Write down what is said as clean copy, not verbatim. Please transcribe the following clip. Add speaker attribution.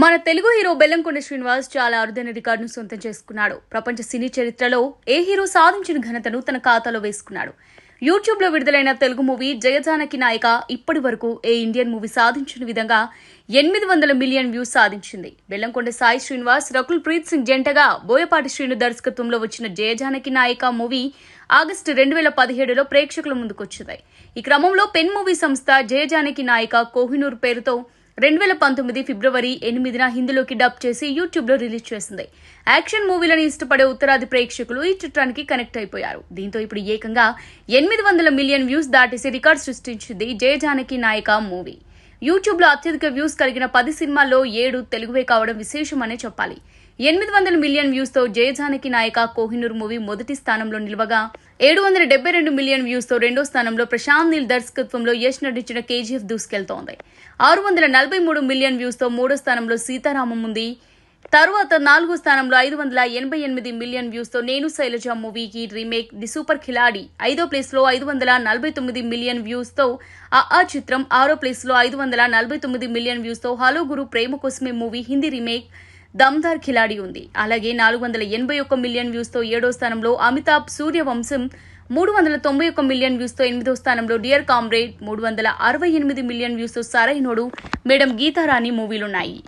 Speaker 1: మన తెలుగు హీరో బెల్లంకొండ శ్రీనివాస్ చాలా అరుదైన రికార్డును సొంతం చేసుకున్నాడు. ప్రపంచ సినీ చరిత్రలో ఏ హీరో సాధించిన ఘనతను తన ఖాతాలో వేసుకున్నాడు. యూట్యూబ్ లో విడుదలైన తెలుగు మూవీ జయజానకి నాయక ఇప్పటి వరకు ఏ ఇండియన్ మూవీ సాధించిన విధంగా 800 మిలియన్ వ్యూస్ సాధించింది. బెల్లంకొండ సాయి శ్రీనివాస్, రకుల్ ప్రీత్ సింగ్ జంటగా బోయపాటి శ్రీను దర్శకత్వంలో వచ్చిన జయజానకి నాయక మూవీ ఆగస్టు 2017లో ప్రేక్షకుల ముందుకొచ్చింది. ఈ క్రమంలో పెన్ మూవీ సంస్థ జయజానకి నాయక కోహినూర్ పేరుతో 2019 ఫిబ్రవరి 8న హిందీలోకి డబ్ చేసి యూట్యూబ్ లో రిలీజ్ చేసింది. యాక్షన్ మూవీలను ఇష్టపడే ఉత్తరాది ప్రేక్షకులు ఈ చిత్రానికి కనెక్ట్ అయిపోయారు. దీంతో ఇప్పుడు ఏకంగా 800 మిలియన్ వ్యూస్ దాటేసి రికార్డు సృష్టించింది జయజానకి నాయక మూవీ. యూట్యూబ్ లో అత్యధిక వ్యూస్ కలిగిన 10 సినిమాల్లో 7 తెలుగువే కావడం విశేషమనే చెప్పాలి. 800 మిలియన్ వ్యూస్ తో జయజానకి నాయక కోహినూర్ మూవీ మొదటి స్థానంలో నిలవగా, 772 మిలియన్ వ్యూస్ తో రెండో స్థానంలో ప్రశాంత్ నీల్ దర్శకత్వంలో యష్ నటించిన కేజీఎఫ్ దూసుకెళ్తోంది. 643 మిలియన్ వ్యూస్ తో మూడో స్థానంలో సీతారామం ఉంది. తరువాత 4వ స్థానంలో 588 మిలియన్ వ్యూస్ తో నేను శైలజ మూవీకి రీమేక్ ది సూపర్ ఖిలాడి, 5వ ప్లేస్ లో 549 మిలియన్ వ్యూస్ తో ఆ చిత్రం, 6వ ప్లేస్ లో 549 మిలియన్ వ్యూస్ తో హలో గురు ప్రేమ కోసమే మూవీ హిందీ రీమేక్ దమ్దార్ ఖిలాడి ఉంది. అలాగే 481 మిలియన్ వ్యూస్ తో 7వ స్థానంలో అమితాబ్ సూర్యవంశం, 391 మిలియన్ వ్యూస్ తో 8వ స్థానంలో డియర్ కామ్రేడ్, 368 మిలియన్ వ్యూస్ తో సరైనోడు, మేడం గీతారాణి మూవీలున్నాయి.